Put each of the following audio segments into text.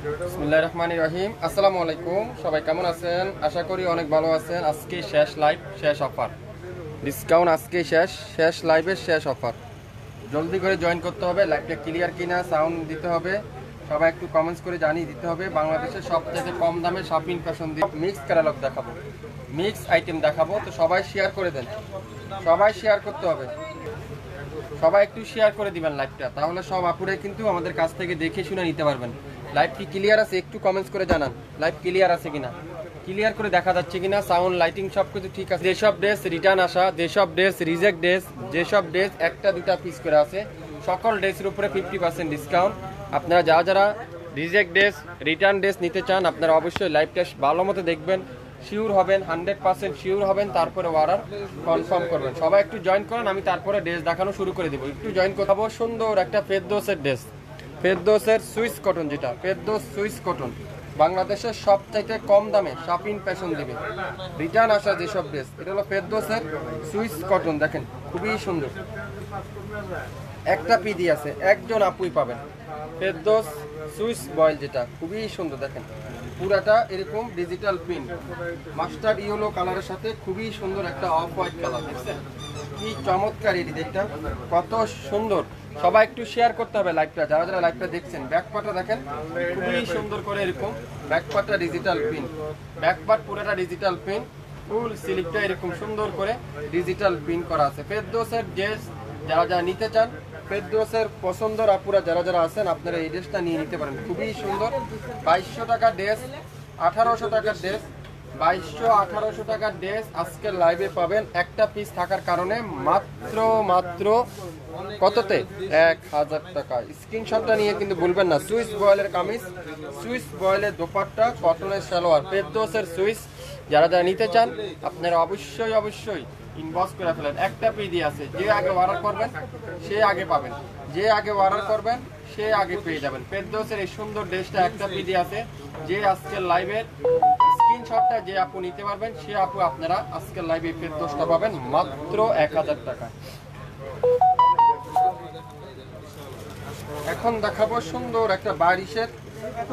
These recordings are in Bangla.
বিসমিল্লাহির রহমানির রহিম। আসসালামু আলাইকুম, সবাই কেমন আছেন? আশা করি অনেক ভালো আছেন। আজকে শেষ লাইভ, শেষ অফার, ডিসকাউন্ট আজকে শেষ লাইভের শেষ অফার। জলদি করে জয়েন করতে হবে। লাইভটা ক্লিয়ার কিনা, সাউন্ড দিতে হবে, সবাই একটু কমেন্টস করে জানিয়ে দিতে হবে। বাংলাদেশের সবথেকে কম দামে শপিং ফ্যাশন দিয়ে মিক্স ক্যাটালগ দেখাবো, মিক্স আইটেম দেখাবো। তো সবাই শেয়ার করে দেন, সবাই শেয়ার করতে হবে, সবাই একটু শেয়ার করে দিবেন লাইভটা, তাহলে সব আপুরাই কিন্তু আমাদের কাছ থেকে দেখে শুনে নিতে পারবেন। লাইভ কি ক্লিয়ার আছে একটু কমেন্টস করে জানান, লাইভ ক্লিয়ার আছে কিনা, ক্লিয়ার করে দেখা যাচ্ছে কিনা, সাউন্ড লাইটিং সব কিছু ঠিক আছে। যেসব ড্রেস রিটার্ন আসা, যেসব ড্রেস রিজেক্ট ড্রেস, যেসব ড্রেস একটা দুটা পিস করে আছে, সকল ড্রেসের উপরে 50% ডিসকাউন্ট। আপনারা যারা যারা রিজেক্ট ড্রেস, রিটার্ন ড্রেস নিতে চান, আপনারা অবশ্যই লাইভটা ভালো মতো দেখবেন, শিওর হবেন, 100% শিওর হবেন, তারপরে অর্ডার কনফার্ম করবেন। সবাই একটু জয়েন করেন, আমি তারপরে ড্রেস দেখানো শুরু করে দেবো। একটু জয়েন করবো। সুন্দর একটা ফেরদৌসের ড্রেস, ফেরদৌসের সুইস কটন, যেটা ফেরদৌস সুইস কটন, বাংলাদেশের সবচাইতে কম দামে শপিং ফ্যাশন দিবে রিটার্ন আসা যেসব ড্রেস। এটা হলো ফেরদৌসের সুইস কটন, দেখেন খুবই সুন্দর, একটা পিডি আছে, একজন আপুই পাবেন। ফেরদৌস সুইস বয়েল, যেটা খুবই সুন্দর, দেখেন পুরাটা এরকম ডিজিটাল প্রিন্ট, মাস্টার্ড ইয়েলো কালারের সাথে খুবই সুন্দর একটা অফ হোয়াইট কালার। দেখছেন কি চমৎকার, এটি দেখটা কত সুন্দর। সবাই একটু শেয়ার করতে হবে লাইভটা, যারা যারা লাইভটা দেখছেন। ব্যাকপার্টটা দেখেন খুবই সুন্দর করে, এরকম ব্যাকপার্টটা ডিজিটাল প্রিন্ট, ব্যাকপার্ট পুরাটা ডিজিটাল প্রিন্ট, ফুল স্লিপটা এরকম সুন্দর করে ডিজিটাল প্রিন্ট করা আছে। ফেরদৌসের ড্রেস যারা যারা নিতে চান, ফেরদৌসের পছন্দের আপুরা যারা যারা আছেন, আপনারা এই ড্রেসটা নিয়ে নিতে পারেন। খুবই সুন্দর, 2200 টাকার ড্রেস, 1800 টাকার ড্রেস, 2200-1800 টাকার ড্রেস আজকের লাইভে পাবেন। একটা পিস থাকার কারণে মাত্র কততে? 1000 টাকা। স্ক্রিনশটটা নিয়ে কিন্তু ভুলবেন না। সুইস বয়েলের কামিজ, সুইস বয়েলের দোপাট্টা, কটনের সালোয়ার, ফেরদৌসের সুইস। যারা যারা নিতে চান, আপনারা অবশ্যই ইনবক্স করে ফেলেন। একটা পিডি আছে, যে আগে অর্ডার করবেন সে আগে পাবেন, যে আগে অর্ডার করবেন সে আগে পেয়ে যাবেন। ফেরদৌসের এই সুন্দর ড্রেসটা একটা পিডি আছে, যে আজকের লাইভের স্ক্রিনশটটা যে আপু নিতে পারবেন, সে আপু আপনারা আজকের লাইভে ফেরদৌসটা পাবেন মাত্র 1000 টাকা। এখন দেখাবো সুন্দর একটা বারিশের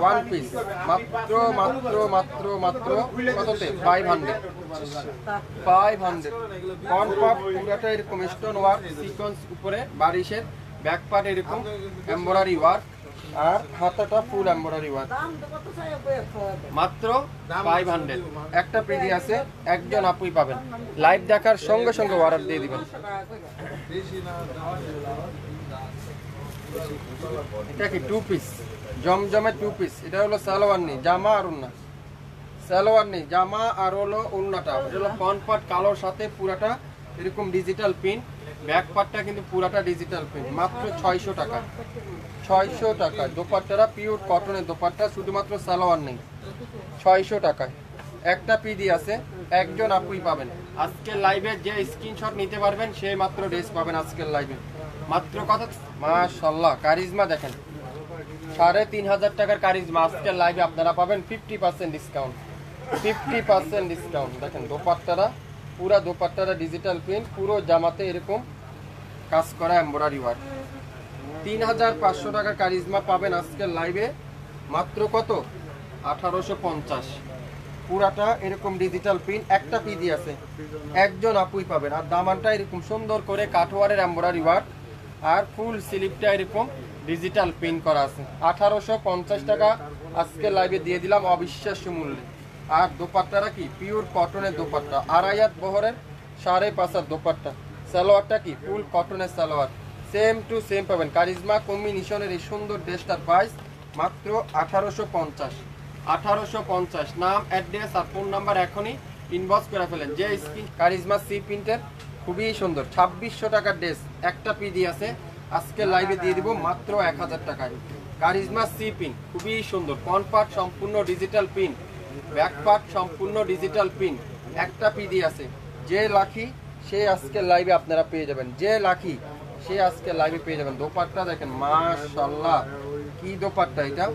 ওয়ান পিস, মাত্র কততে? 500 কনপাপ, পুরাটা এরকম স্টোন ওয়ার্ক, সিকোয়েন্স উপরে বারিশের, ব্যাক পার্ট এরকম এমব্রয়ডারি ওয়ার্ক, আর হাতাটা ফুল এমব্রয়ডারি ওয়ার্ক, মাত্র 500। একটা পিডি আছে, একজন আপুই পাবেন। লাইভ দেখার সঙ্গে সঙ্গে অর্ডার দিয়ে দিবেন। এটা কি টু পিস, জমজমে টু পিস। এটা হলো সালোয়ার নেই, জামা আর ওড়না, সালোয়ার নেই, জামা আর হলো ওড়নাটা। এটা হলো ফ্রন্ট পার্ট কালোর সাথে পুরাটা এরকম ডিজিটাল প্রিন্ট, ব্যাক পার্টটা কিন্তু পুরাটা ডিজিটাল প্রিন্ট, মাত্র 600 টাকা। 600 টাকা দোপাট্টাটা পিওর কটনের দোপাট্টা, শুধুমাত্র সালোয়ার নেই, 600 টাকায়। একটা পিডি আছে, একজন আপুই পাবেন। আজকের লাইভে যে স্ক্রিনশট নিতে পারবেন সে মাত্র ড্রেস পাবেন আজকের লাইভে। মাত্র কত? মাশাআল্লাহ, কারিজমা দেখেন, 3500 টাকার কারিজমা আজকের লাইভে আপনারা পাবেন 50% ডিসকাউন্ট, 50% ডিসকাউন্ট। দেখেন দোপাট্টাটা, পুরা দোপাট্টাটা ডিজিটাল প্রিন্ট, পুরো জামাতে এরকম কাজ করা এমব্রয়ডারি ওয়ার্ক। 3500 টাকার কারিজমা পাবেন আজকের লাইভে মাত্র কত? 1850। পুরাটা এরকম ডিজিটাল প্রিন্ট, একটা পিডি আছে, একজন আপুই পাবেন। আর দামানটা এরকম সুন্দর করে কাঠওয়ারের এমব্রয়ডারি ওয়ার্ক, আর ফুল স্লিপটা এরকম ডিজিটাল প্রিন্ট করা আছে। 1850 টাকা আজকে লাইভে দিয়ে দিলাম অবিশ্বাস্য মূল্যে। আর দোপাট্টাটা কি পিওর কটনের দোপাট্টা, 2.5 বহরের 5.5 দোপাট্টা। সালোয়ারটা কি ফুল কটনের সালোয়ার, সেম টু সেম পাবেন। কারিজমা কম্বিনেশনের এই সুন্দর ড্রেসটার প্রাইস মাত্র 1850। 1850। নাম, অ্যাড্রেস আর ফোন নাম্বার এখনই ইনবক্স করে ফেলেন। যে স্ক্রিন কারিজমা সি প্রিন্টের খুবই সুন্দর, 2600 টাকার ড্রেস, একটা পিডি আছে, আজকে লাইভে দিয়ে দিব মাত্র 1000 টাকায়। কারিজমা সি প্রিন্ট খুবই সুন্দর, ফ্রন্ট পার্ট সম্পূর্ণ ডিজিটাল প্রিন্ট, ব্যাক পার্ট সম্পূর্ণ ডিজিটাল প্রিন্ট, একটা পিডি আছে। যে লাকি সে আজকে লাইভে আপনারা পেয়ে যাবেন, যে লাকি সে আজকে লাইভে পেয়ে যাবেন। দোপাট্টা দেখেন, মাশাআল্লাহ কি দোপাট্টা এটা,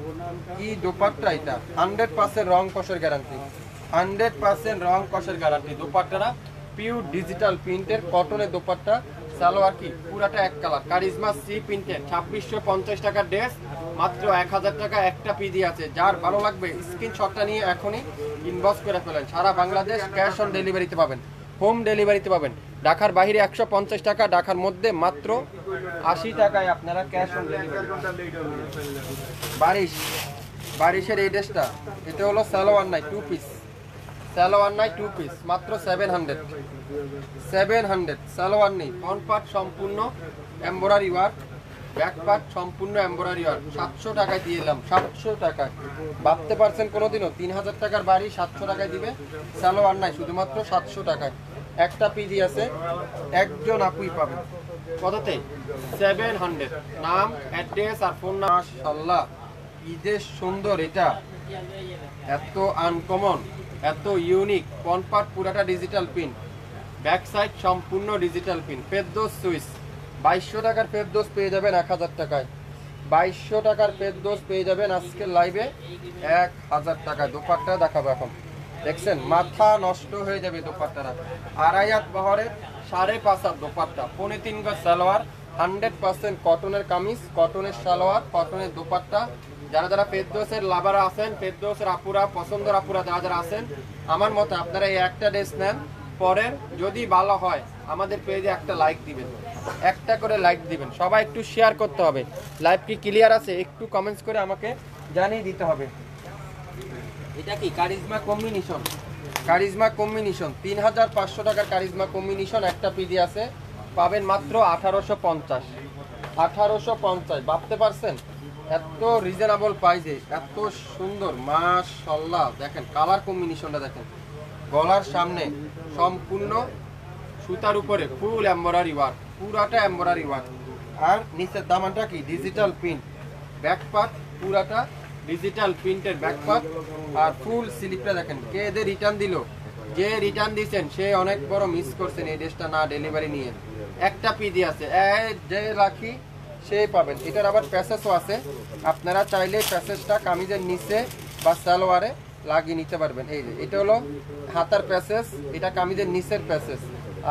কি দোপাট্টা এটা, 100% রং কষের গ্যারান্টি, 100% রং কষের গ্যারান্টি। দোপাট্টাটা পিওর ডিজিটাল প্রিন্টের কটনের দোপাট্টা, সালোয়ার কি পুরাটা এক কালার, কারিজমা সি প্রিন্টের 2650 টাকার ড্রেস মাত্র 1000 টাকা একটা পিডি আছে। যার ভালো লাগবে স্ক্রিনশটটা নিয়ে এখনই ইনবক্স করে ফেলেন। সারা বাংলাদেশ ক্যাশ অন ডেলিভারিতে পাবেন, হোম ডেলিভারিতে পাবেন। ঢাকার বাইরে 150 টাকা, ঢাকার মধ্যে মাত্র 80 টাকায় আপনারা ক্যাশ অন ডেলিভারি। বারিশের এই ড্রেসটা, এটা হলো সালোয়ার নাই 2 পিস, সালোয়ার নাই 2 পিস, মাত্র 700 সালোয়ার নেই। ফ্রন্ট পার্ট সম্পূর্ণ এমব্রয়ডারি ওয়ার্ক, ব্যাক পার্ট সম্পূর্ণ এমব্রয়ডারি ওয়ার্ক। 700 টাকায় দিয়ে দিলাম, 700 টাকায়। ভাবতে পারছেন কোনোদিনও 3000 টাকার বাড়ি 700 টাকায় দিবে? সালোয়ার নাই, শুধুমাত্র 700 টাকায় একটা পিজি আছে, একজন আপুই পাবে। কততে? 700। নাম, অ্যাড্রেস আর ফোন নাম্বার। মাশাআল্লাহ, ঈদের সুন্দর এটা, এত আনকমন, এত ইউনিক। ফ্রন্ট পার্ট পুরাটা ডিজিটাল প্রিন্ট, ব্যাক সাইড সম্পূর্ণ ডিজিটাল প্রিন্ট। ফেরদৌস সুইস 2200 টাকার ফেরদৌস পেয়ে যাবেন 1000 টাকায়। 2200 টাকার ফেরদৌস পেয়ে যাবেন আজকের লাইভে 1000 টাকায়। দোপাট্টা দেখাবো এখন, দেখছেন মাথা নষ্ট হয়ে যাবে দোপাট্টারা। 2.5 হাত বহরের 5.5 হাত দোপাট্টা, 3.5 গজ সালোয়ার, 100% কটনের কামিজ, কটনের সালোয়ার, কটনের দোপাট্টা। যারা যারা ফেরদৌসের লাভারা আছেন, ফেরদৌসের আপুরা, পছন্দের আপুরা যারা যারা আছেন, আমার মতে আপনারা এই একটা ড্রেস নেন, পরের যদি ভালো হয় আমাদের পেজে একটা লাইক দিবেন, একটা করে লাইক দিবেন। সবাই একটু শেয়ার করতে হবে। লাইভ কি ক্লিয়ার আছে একটু কমেন্টস করে আমাকে জানিয়ে দিতে হবে। এটা কি কারিজমা কম্বিনেশন, কারিজমা কম্বিনেশন 3500 টাকার কারিজমা কম্বিনেশন একটা পিডি আছে, পাবেন মাত্র 1850। 1850 ভাবতে পারছেন? এত রিজনেবল প্রাইসে এত সুন্দর, মাশাআল্লাহ। দেখেন কালার কম্বিনেশনটা দেখেন, গলার সামনে সম্পূর্ণ সুতার উপরে ফুল এমব্রয়ডারি ওয়ার্ক, পুরাটা এমব্রয়ডারি ওয়ার্ক। আর নিচের দামানটা কি ডিজিটাল প্রিন্ট, ব্যাক পার্ট পুরাটা ডিজিটাল প্রিন্টের ব্যাক পার্ট। আর ফুল স্লিপটা দেখেন, কে এদের রিটার্ন দিল, যে রিটার্ন দিয়েছেন সে অনেক বড় মিস করছেন এই ড্রেসটা না ডেলিভারি নিয়ে। একটা পিডি আছে, যে রাখি সেই পাবেন। এটার আবার প্যাসেজও আছে, আপনারা চাইলে প্যাসেজটা কামিজের নিচে বা সালোয়ারে লাগিয়ে নিতে পারবেন। এই যে এটা হলো হাতার প্যাসেজ, এটা কামিজের নিচের প্যাসেজ।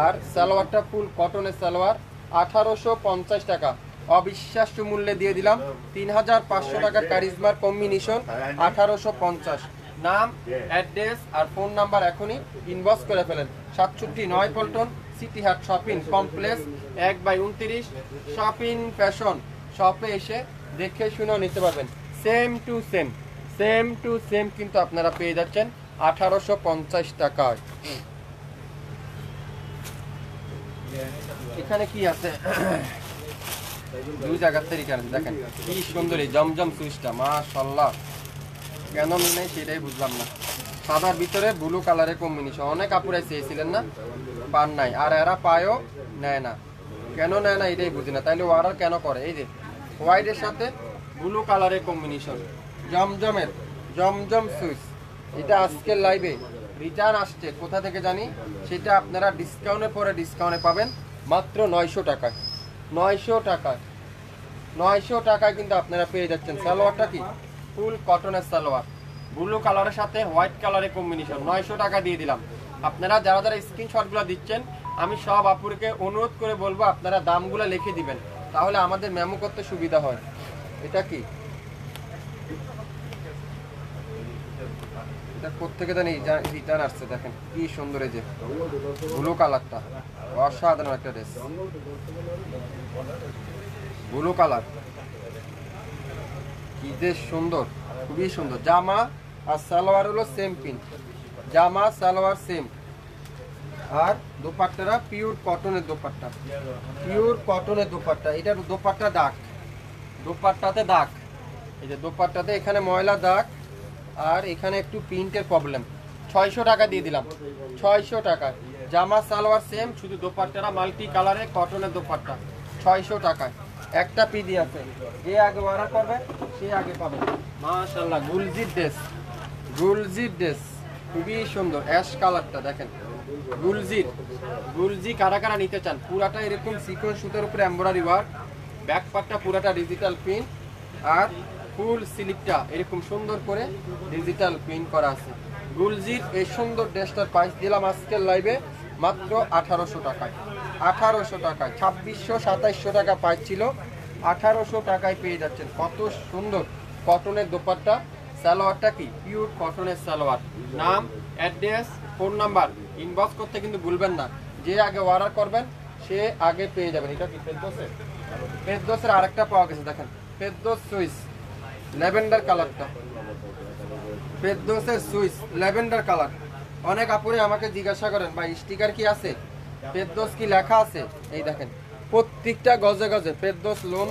আর সালোয়ারটা ফুল কটনের সালোয়ার, 1850 টাকা। অবিশ্বাস্য মূল্যে দিয়ে দিলাম 3500 টাকার কারিজমার কম্বিনেশন 1850। নাম, অ্যাড্রেস আর ফোন নাম্বার এখনই ইনবক্স করে ফেলেন। 67 পল্টন সিটি হাট শপিং কমপ্লেক্স 1/29 শপিং ফ্যাশন শপে এসে দেখে শুনেও নিতে পারবেন। সেম টু সেম কিন্তু আপনারা পেয়ে যাচ্ছেন 1850 টাকায়। এখানে কি আছে? দুই জায়গাতে রিটার্ন দেখেন কি সুন্দর এই জমজম সুইচটা, মাশাআল্লাহ। কেন মিলে সেটাই বুঝলাম না। সাদার ভিতরে ব্লু কালারের কম্বিনেশন, অনেক আপুরাই চেয়েছিলেন না, পান নাই। আর এরা পায়ও নেয় না, কেন নেয় না এটাই বুঝি না। তাইলে অর্ডার কেন করে? এই যে হোয়াইটের সাথে ব্লু কালারের কম্বিনেশন, জমজম সুইচ। এটা আজকের লাইভে রিটার্ন আসছে কোথা থেকে জানি, সেটা আপনারা ডিসকাউন্টের পরে ডিসকাউন্টে পাবেন মাত্র 900 টাকায়। 900 টাকায় কিন্তু আপনারা পেয়ে যাচ্ছেন। সালোয়ারটা কি ফুল কটনের সালোয়ার, ব্লু কালারের সাথে হোয়াইট কালারের কম্বিনেশন, 900 টাকা দিয়ে দিলাম। আপনারা যারা যারা স্ক্রিনশটগুলো দিচ্ছেন, আমি সব আপুরকে অনুরোধ করে বলবো আপনারা দামগুলো লিখে দিবেন, তাহলে আমাদের মেমো করতে সুবিধা হয়। এটা কি, এটা কোত্থেকে জানি রিটার্ন আসছে, দেখেন কি সুন্দর এই যে ব্লু কালারটা, অসাধারণ একটা ড্রেস, ব্লু কালার কি যে সুন্দর, খুবই সুন্দর। জামা আর সালোয়ার হলো সেম প্রিন্ট, জামা সালোয়ার সেম। আর দোপাট্টারা পিওর কটনের দোপাট্টা, পিওর কটনের দোপাট্টা। এটার দোপাট্টা দাগ, দোপাট্টাতে দাগ, এই যে দোপাট্টাতে এখানে ময়লা দাগ, আর এখানে একটু প্রিন্টের প্রবলেম। 600 টাকা দিয়ে দিলাম, 600 টাকা। জামা সালোয়ার সেম, শুধু দোপাট্টারা মাল্টি কালারে কটনের দোপাট্টা, 600 টাকায় একটা পিডি আছে। যে আগে অর্ডার করবে সে আগে পাবে। মাশাআল্লাহ, গুলজির ড্রেস, গুলজির ড্রেস খুবই সুন্দর। অ্যাশ কালারটা দেখেন, গুলজি কারা কারা নিতে চান? পুরাটা এরকম সিকোয়েন্স সুতার উপরে এমব্রয়ডারি ওয়ার্ক, ব্যাক পার্টটা পুরাটা ডিজিটাল প্রিন্ট, আর ফুল স্লিপটা এরকম সুন্দর করে ডিজিটাল প্রিন্ট করা আছে। গুলজির এই সুন্দর ড্রেসটার প্রাইস দিলাম আজকের লাইভে মাত্র 1800 টাকায়। 1800 টাকায় 2600 2700 টাকা প্রাইস ছিল, 1800 টাকায় পেয়ে যাচ্ছেন। কত সুন্দর কটনের দোপাট্টা। সালোয়ারটা কি পিওর কটনের সালোয়ার। নাম, অ্যাড্রেস, ফোন নাম্বার ইনবক্স করতে কিন্তু ভুলবেন না। যে আগে অর্ডার করবেন সে আগে পেয়ে যাবেন। এটা কি ফেরদৌসের? ফেরদৌসের আরেকটা পাওয়া গেছে, দেখেন ফেরদৌস সুইস ল্যাভেন্ডার কালারটা, ফেরদৌসের সুইস ল্যাভেন্ডার কালার। অনেক আপুরে আমাকে জিজ্ঞাসা করেন ভাই স্টিকার কি আছে, ফেরদৌস কি লেখা আছে? এই দেখেন প্রত্যেকটা গজে গজে ফেরদৌস লোন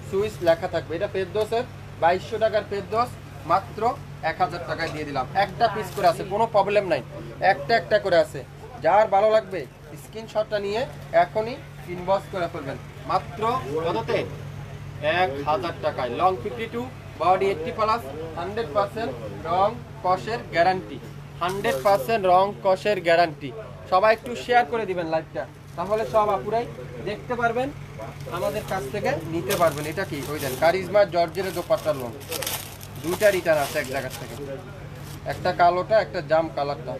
সুইস লেখা থাকবে। এটা ফেরদৌসের 2200 টাকার ফেরদৌস, মাত্র 1000 টাকায় দিয়ে দিলাম। একটা পিস করে আছে, কোনো প্রবলেম নাই, একটা একটা করে আছে। যার ভালো লাগবে স্ক্রিনশটটা নিয়ে এখনই ইনবক্স করে ফেলবেন। মাত্র কততে? 1000 টাকায়। লং 52, বডি 80+, 100% রং কষের গ্যারান্টি, 100% রং কষের গ্যারান্টি। সবাই একটু শেয়ার করে দিবেন লাইভটা, তাহলে সব আপুরাই দেখতে পারবেন, আমাদের কাছ থেকে নিতে পারবেন। এটা কি ওই দেন কারিজমা জর্জের দোপাট্টার লোন, দুইটা রিটার্ন আছে এক জায়গা থেকে, একটা কালোটা একটা জাম কালারটা।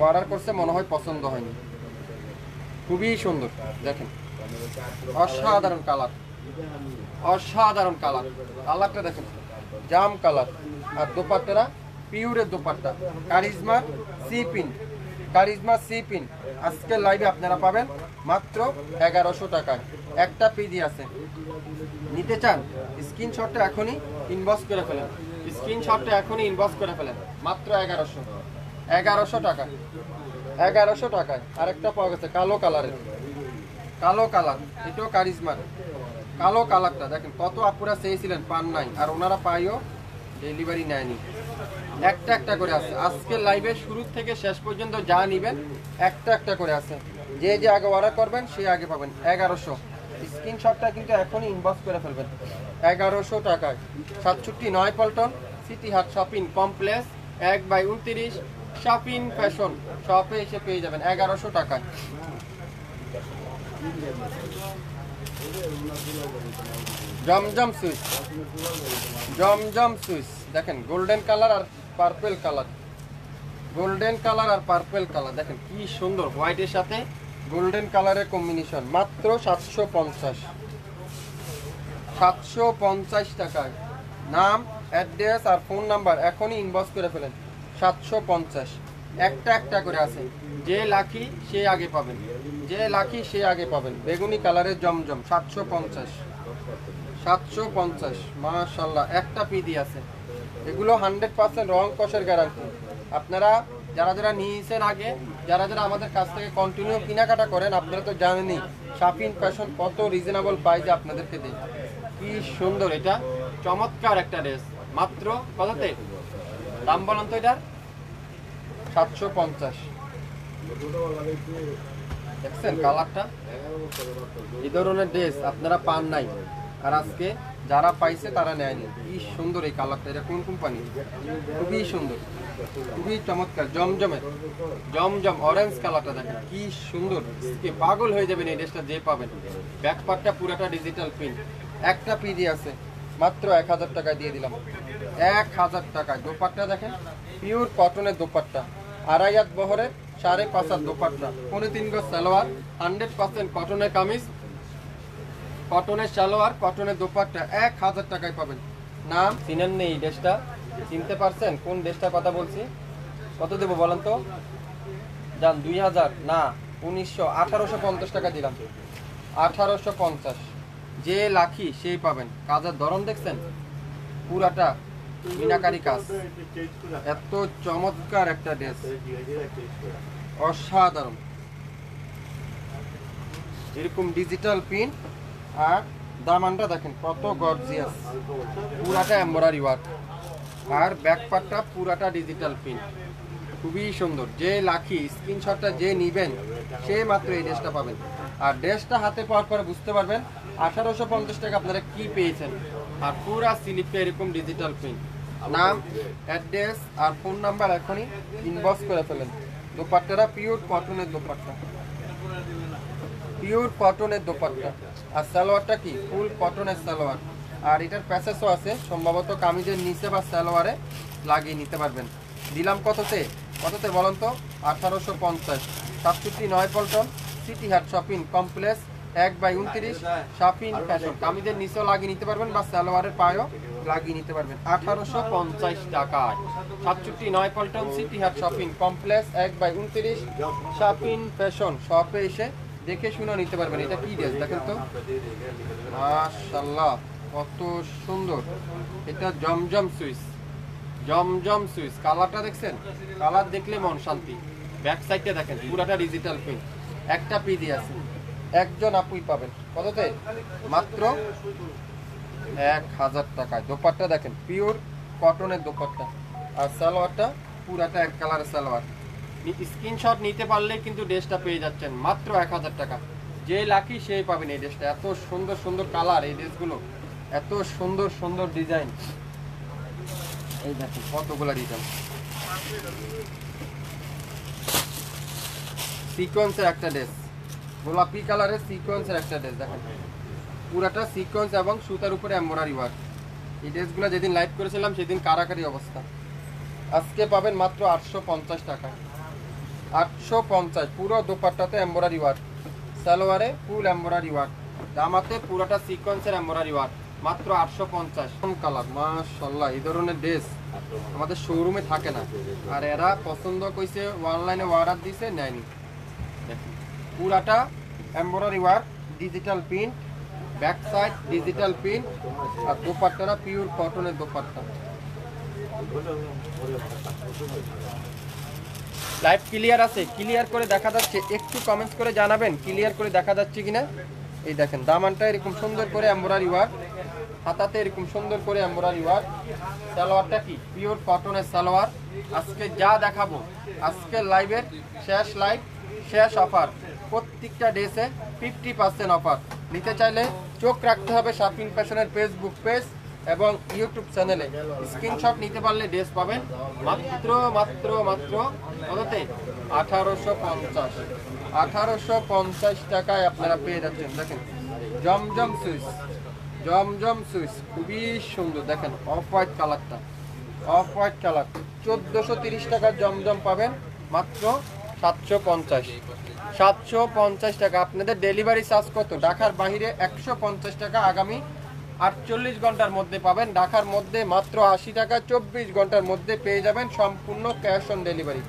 অর্ডার করছে মনে হয় পছন্দ হয়নি। খুবই সুন্দর, দেখেন অসাধারণ কালার, অসাধারণ কালার। কালারটা দেখেন জাম কালার। আর দোপাট্টারা পিওরের দোপাট্টা, কারিজমা সি পিন, কারিজমা সি পিন। আজকের লাইভে আপনারা পাবেন মাত্র 1100 টাকায়। একটা পিডি আছে, নিতে চান স্ক্রিনশটটা এখনই ইনবক্স করে ফেলেন, স্ক্রিনশটটা এখনই ইনবক্স করে ফেলেন। মাত্র 1100 টাকা, 1100 টাকায়। আরেকটা পাওয়া গেছে কালো কালারের, কালো কালার, এটাও কারিজমার কালো কালারটা। দেখেন কত আপুরা চেয়েছিলেন, পান নাই, আর ওনারা পাইও ডেলিভারি নেয়নি। একটা একটা করে আছে আজকের লাইভে, শুরু থেকে শেষ পর্যন্ত যা নিবেন একটা একটা করে আছে। যে যে আগে অর্ডার করবেন সে আগে পাবেন। 1100, স্ক্রিনশটটা কিন্তু এখনই ইনবক্স করে ফেলবেন। 1100 টাকায় 67 পল্টন সিটি হাট শপিং কমপ্লেক্স 1/29 শপিং ফ্যাশন শপে এসে পেয়ে যাবেন 1100 টাকায়। জমজম সুইচ, জমজম সুইচ দেখেন গোল্ডেন কালার আর পার্পল কালার, গোল্ডেন কালার আর পার্পল কালার। দেখেন কি সুন্দর হোয়াইটের সাথে গোল্ডেন কালারের কম্বিনেশন। মাত্র 750 টাকায়। নাম, অ্যাড্রেস আর ফোন নাম্বার এখনই ইনবক্স করে ফেলেন। 750, একটা একটা করে আছে। যে লাকি সে আগে পাবেন, যে লাকি সে আগে পাবেন। বেগুনি কালারের জমজম 750, মাশাআল্লাহ। একটা পিডি আছে, এগুলো 100% রং কষের গ্যারান্টি। আপনারা যারা যারা নিয়েছেন আগে, যারা যারা আমাদের কাছ থেকে কন্টিনিউ কেনাকাটা করেন, আপনারা তো জানেনই শপিং ফ্যাশন কত রিজনেবল প্রাইসে আপনাদেরকে দেয়। কি সুন্দর, এটা চমৎকার একটা ড্রেস। মাত্র কততে? দাম বলেন তো এটার? 750। দেখছেন কালারটা? এই ধরনের ড্রেস আপনারা পান নাই, আর আজকে যারা পাইছে তারা নেয়নি। কি সুন্দর এই কালারটা, এটা কোন কোম্পানি? খুবই সুন্দর, খুবই চমৎকার। জমজমের জমজম অরেঞ্জ কালারটা দেখেন কি সুন্দর, পাগল হয়ে যাবেন এই ড্রেসটা যে পাবেন। ব্যাক পার্টটা পুরোটা ডিজিটাল প্রিন্ট। একটা পিডি আছে, মাত্র 1000 টাকায় দিয়ে দিলাম। 1000 টাকায়। দোপাট্টা দেখেন পিওর কটনের দোপাট্টা, 2.5 হাত বহরের 5.5 হাত দোপাট্টা, 3.5 গজ সালোয়ার, 100% কটনের কামিজ, কটনের সালোয়ার, কটনের দোপাট্টা। 1000 টাকায় পাবেন। নাম চিনেন নেই, ড্রেসটা চিনতে পারছেন কোন ড্রেসটার কথা বলছি? কত দেবো বলেন তো? যান 2000 না 1900, 1850 টাকা দিলাম। 1850। যে লাকি সেই পাবেন। কাজের ধরন দেখছেন, পুরাটা মিনাকারি কাজ। এত চমৎকার একটা ড্রেস, অসাধারণ। এরকম ডিজিটাল প্রিন্ট, আর দামানটা দেখেন কত গর্জিয়াস, পুরাটা এমব্রয়ডারি ওয়ার্ক, আর ব্যাক পার্টটা পুরাটা ডিজিটাল প্রিন্ট। খুবই সুন্দর। যে লাকি স্ক্রিনশটটা যে নিবেন সে মাত্র এই ড্রেসটা পাবেন। আর ড্রেসটা হাতে পাওয়ার পরে বুঝতে পারবেন 1850 টাকা আপনারা কি পেয়েছেন। আর পুরা স্লিপে এরকম ডিজিটাল প্রিন্ট। নাম, অ্যাড্রেস আর ফোন নাম্বার এখনই ইনবক্স করে ফেলেন। দোপাট্টাটা পিওর কটনের দোপাট্টা, পিওর কটনের দোপাট্টা। আর সালোয়ারটা কি ফুল কটনের সালোয়ার। আর এটার প্যাসেসও আছে, সম্ভবত কামিজের নিচে বা সালোয়ারে লাগিয়ে নিতে পারবেন। দিলাম কততে? কততে বলেন তো? 1850। 67 পল্টন সিটি হাট শপিং কমপ্লেক্স 1/29 শাফিন ফ্যাশন। কামিজের নিচেও লাগিয়ে নিতে পারবেন বা সালোয়ারের পায়েও লাগিয়ে নিতে পারবেন 1850 টাকায়। 67 9 পল্টন সিটি হাট শপিং কমপ্লেক্স 1/29 শাফিন ফ্যাশন। শপে এসে দেখে শুনে নিতে পারবেন। এটা কি ড্রেস দেখেন তো, মাশাআল্লাহ কত সুন্দর। এটা জমজম সুইস, জমজম সুইস। কালারটা দেখছেন, কালার দেখলে মন শান্তি। ব্যাক সাইডটা দেখেন পুরাটা ডিজিটাল প্রিন্ট। একটা পিডি আছে, একজন আপুই পাবেন। কততে? মাত্র 1000 টাকায়। দোপাট্টা দেখেন পিওর কটনের দোপাট্টা, আর সালোয়ারটা পুরাটা এক কালারের সালোয়ার। স্ক্রিনশট নিতে পারলে কিন্তু ড্রেসটা পেয়ে যাচ্ছেন মাত্র 1000 টাকা। যে লাকি সেই পাবেন এই ড্রেসটা। এত সুন্দর সুন্দর কালার এই ড্রেসগুলো, এত সুন্দর সুন্দর ডিজাইন। এই দেখেন কতগুলো ডিজাইন। সিকোয়েন্সের একটা ড্রেস, গোলাপি কালারের সিকোয়েন্সের একটা ড্রেস দেখেন, পুরাটা সিকোয়েন্স এবং সুতার উপরে এমব্রয়ডারি ওয়ার্ক। এই ড্রেসগুলো যেদিন লাইভ করেছিলাম সেদিন কারাকারি অবস্থা। আজকে পাবেন মাত্র 850 টাকা। 850। পুরো দোপাট্টাতে এমব্রয়ডারি ওয়ার্ক, সালোয়ারে ফুল এমব্রয়ডারি ওয়ার্ক, জামাতে পুরোটা সিকোয়েন্সের এমব্রয়ডারি ওয়ার্ক, মাত্র 850। কালার মাশাআল্লাহ। এই ধরনের ড্রেস আমাদের শোরুমে থাকে না, আর এরা পছন্দ কইছে অনলাইনে অর্ডার দিছে, নেয়নি। দেখুন পুরাটা embroidery work, digital print, back side digital print, আর দোপাট্টাটা পিওর কটনের দোপাট্টা। লাইভ ক্লিয়ার আছে? ক্লিয়ার করে দেখা যাচ্ছে? একটু কমেন্টস করে জানাবেন ক্লিয়ার করে দেখা যাচ্ছে কিনা। এই দেখেন দামানটা এরকম সুন্দর করে এমব্রয়ডারি ওয়ার্ক, হাতাতে এরকম সুন্দর করে এমব্রয়ডারি ওয়ার্ক। সালোয়ারটা কি পিওর কটনের সালোয়ার। আজকে যা দেখাবো, আজকে লাইভের শেষ লাইভ, শেষ অফার। প্রত্যেকটা ড্রেসে 50% অফার। নিতে চাইলে চোখ রাখতে হবে শাফিন ফ্যাশনের ফেসবুক পেজ এবং ইউটিউব চ্যানেলে। স্ক্রিনশট নিতে পারলে ড্রেস পাবেন মাত্র মাত্র মাত্র কততে? 1850। 1850 টাকায় আপনারা পেয়ে যাচ্ছেন। দেখেন জমজম সুইস, জমজম সুইস খুবই সুন্দর। দেখেন অফ হোয়াইট কালারটা, অফ হোয়াইট কালার। 1430 টাকার জমজম পাবেন মাত্র 750। 750 টাকা। আপনাদের ডেলিভারি চার্জ কত? ঢাকার বাইরে 150 টাকা। আগামী 48 ঘন্টার মধ্যে পাবেন। ঢাকার মধ্যে মাত্র 80 টাকা। 24 ঘন্টার মধ্যে পেয়ে যাবেন সম্পূর্ণ ক্যাশ অন ডেলিভারি।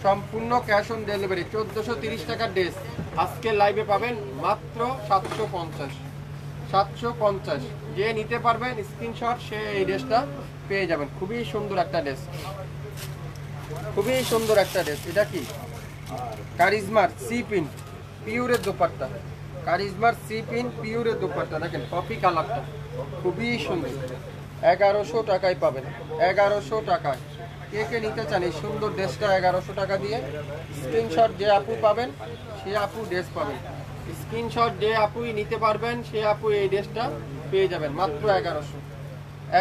সম্পূর্ণ ক্যাশ অন ডেলিভারি। 1430 টাকার ড্রেস আজকে লাইভে পাবেন মাত্র 750। 750 যে নিতে পারবেন স্ক্রিনশট, সে এই ড্রেসটা পেয়ে যাবেন। খুবই সুন্দর একটা ড্রেস, খুবই সুন্দর একটা ড্রেস। এটা কি? কারিজমার সি পিন পিওরের দোপাট্টা, কারিজমার সি পিন পিওরের দোপাট্টা। দেখেন কফি কালারটা খুবই সুন্দর। 1100 টাকায় পাবেন। 1100 টাকায়। কে কে নিতে চান এই সুন্দর ড্রেসটা 1100 টাকা দিয়ে? স্ক্রিনশট যে আপু পাবেন সে আপু ড্রেস পাবেন। স্ক্রিনশট যে আপুই নিতে পারবেন সে আপু এই ড্রেসটা পেয়ে যাবেন মাত্র 1100।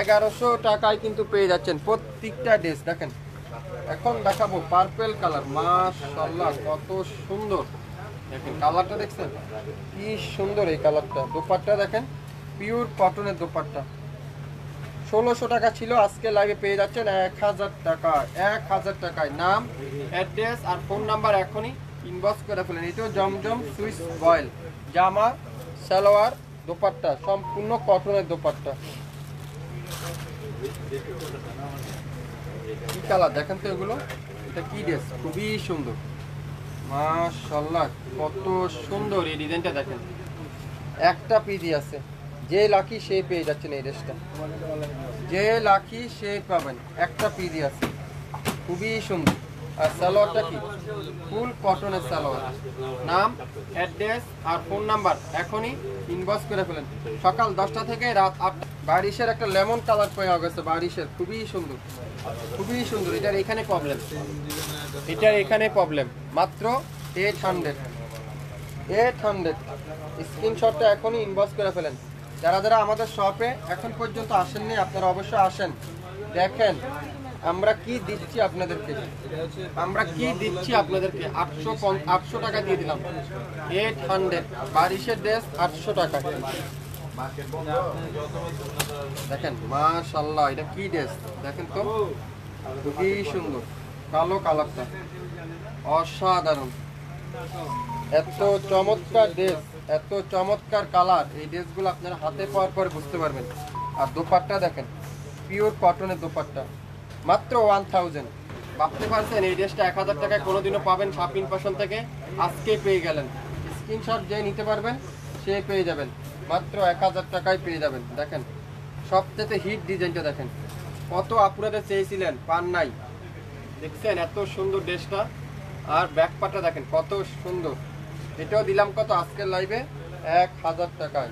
1100 টাকায় কিন্তু পেয়ে যাচ্ছেন প্রত্যেকটা ড্রেস। দেখেন এখন দেখাবো পার্পল কালার। মাশাআল্লাহ কত সুন্দর। দেখেন কালারটা দেখছেন কি সুন্দর এই কালারটা। দোপাট্টা দেখেন পিওর কটনের দোপাট্টা। 1600 টাকা ছিল, আজকে লাইভে পেয়ে যাচ্ছেন 1000 টাকা। 1000 টাকায়। নাম, অ্যাড্রেস আর ফোন নাম্বার এখনই ইনবক্স করে ফেলেন। এটাও জমজম সুইস বয়েল। জামা, সালোয়ার, দোপাট্টা সম্পূর্ণ কটনের দোপাট্টা। কি কালার দেখেন তো এগুলো। এটা কি ড্রেস? খুবই সুন্দর মাশাআল্লাহ কত সুন্দর এই ডিজাইনটা। দেখেন একটা পিডি আছে, যে লাকি সে পেয়ে যাচ্ছেন এই ড্রেসটা। যে লাকি সে পাবেন। একটা পিডি আছে খুবই সুন্দর। আর সালোয়ারটা কি ফুল কটনের সালোয়ার। নাম, অ্যাড্রেস আর ফোন নাম্বার এখনই ইনবক্স করে ফেলেন। সকাল 10টা থেকে রাত 8টা। বারিশের একটা লেমন কালার পাওয়া গেছে। বারিশের খুবই সুন্দর, খুবই সুন্দর। এটার এখানে প্রবলেম, এটার এখানে প্রবলেম। মাত্র 800। 800। স্ক্রিনশটটা এখনই ইনবক্স করে ফেলেন। যারা যারা আমাদের শপে এখন পর্যন্ত আসেননি আপনারা অবশ্যই আসেন, দেখেন আমরা কি দিচ্ছি আপনাদেরকে। আমরা কি দিচ্ছি আপনাদেরকে। 800 টাকা দিয়ে দিলাম। 800 বারিশের ড্রেস 800 টাকা। দেখেন মাশাআল্লাহ এটা কি ড্রেস দেখেন তো, খুবই সুন্দর। কালো কালারটা অসাধারণ। এত চমৎকার ড্রেস এত চমৎকার কালার, এই ড্রেসগুলো আপনারা হাতে পাওয়ার পরে বুঝতে পারবেন। আর দোপাট্টা দেখেন, পিওর কটনের দোপাট্টা, মাত্র 1000। ভাবতে পারছেন এই ড্রেসটা 1000 টাকায় কোনোদিনও পাবেন শাপিং ফ্যাশন থেকে? আজকে পেয়ে গেলেন। স্ক্রিনশট যে নিতে পারবেন সে পেয়ে যাবেন, মাত্র 1000 টাকায় পেয়ে যাবেন। দেখেন সবচেয়ে হিট ডিজাইনটা দেখেন, কত আপুরাতে চেয়েছিলেন পান নাই। দেখছেন এত সুন্দর ড্রেসটা, আর ব্যাক পার্টটা দেখেন কত সুন্দর। এটাও দিলাম কত আজকের লাইভে? 1000 টাকায়।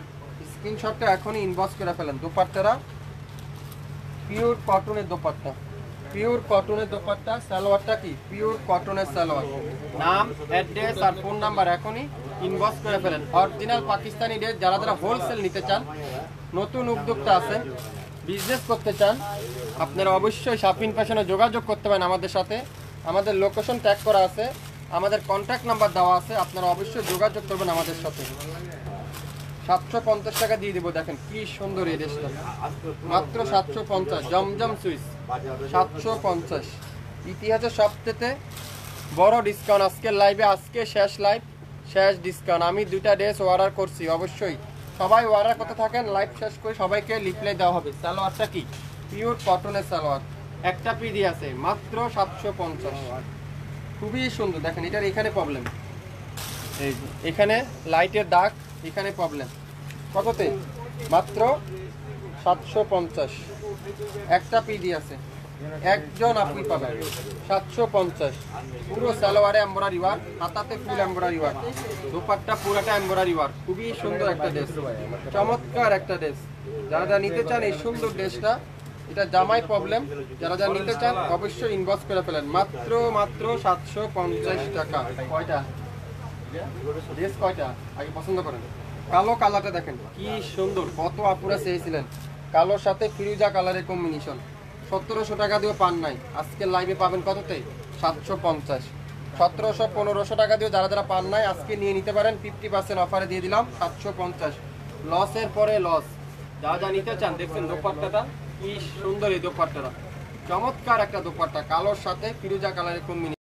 স্ক্রিনশটটা এখনই ইনবক্স করে ফেলেন। দোপাট্টারা পিওর কটনের দোপাট্টা, পিওর কটনের দোপাট্টা। সালোয়ারটা কি পিওর কটনের সালোয়ার। নাম, অ্যাড্রেস আর ফোন নাম্বার এখনই ইনবক্স করে ফেলেন। অরিজিনাল পাকিস্তানি ড্রেস যারা যারা হোলসেল নিতে চান, নতুন উদ্যোক্তা আছেন, বিজনেস করতে চান, আপনারা অবশ্যই শাপিং ফ্যাশনে যোগাযোগ করতে পারেন আমাদের সাথে। আমাদের লোকেশন ট্যাগ করা আছে, আমাদের কন্ট্যাক্ট নাম্বার দেওয়া আছে, আপনারা অবশ্যই যোগাযোগ করবেন আমাদের সাথে। 750 টাকা দিয়ে দেবো। দেখেন কি সুন্দর এই ড্রেসটা, মাত্র 750। জমজম সুইস 750। ইতিহাসের সবচেয়ে বড় ডিসকাউন্ট আজকের লাইভে, আজকে শেষ লাইভ, শেষ ডিসকাউন্ট। আমি 2টা ড্রেস অর্ডার করছি, অবশ্যই সবাই অর্ডার করতে থাকেন। লাইভ শেষ করে সবাইকে রিপ্লাই দেওয়া হবে। সালোয়ারটা কি পিওর কটনের সালোয়ার, একটা পিডি আছে, মাত্র 750। খুবই সুন্দর। দেখেন এটার এখানে প্রবলেম, এই যে এখানে লাইটের দাগ, এখানে প্রবলেম। কততে? মাত্র 750। একটা পিডি আছে, একজন আপনি পাবেন। 750। পুরো সালোয়ারে এমব্রয়ডারি ওয়ার্ক, হাতাতে ফুল এমব্রয়ডারি ওয়ার্ক, দোপাট্টা পুরাটা এমব্রয়ডারি ওয়ার্ক। খুবই সুন্দর একটা ড্রেস, চমৎকার একটা ড্রেস। যারা যারা নিতে চান এই সুন্দর ড্রেসটা, এটা জামাই প্রবলেম, যারা যারা নিতে চান অবশ্যই ইনবক্স করে ফেলেন। মাত্র 750 টাকা। কয়টা ড্রেস, কয়টা আগে পছন্দ করেন? কালো কালারটা দেখেন কি সুন্দর, কত আপুরা চেয়েছিলেন। কালোর সাথে ফিরোজা কালারের কম্বিনেশন। 1700 টাকা দিয়েও পান নাই, আজকের লাইভে পাবেন কততে? 750। 1700 1500 টাকা দিয়েও যারা যারা পান নাই আজকে নিয়ে নিতে পারেন। 50% অফারে দিয়ে দিলাম 750। লসের পরে লস। যা যা নিতে চান দেখছেন দোপাট্টাটা কি সুন্দর, এই দোপাট্টাটা চমৎকার একটা দোপাট্টা, কালোর সাথে ফিরোজা কালারের কম্বিনেশন।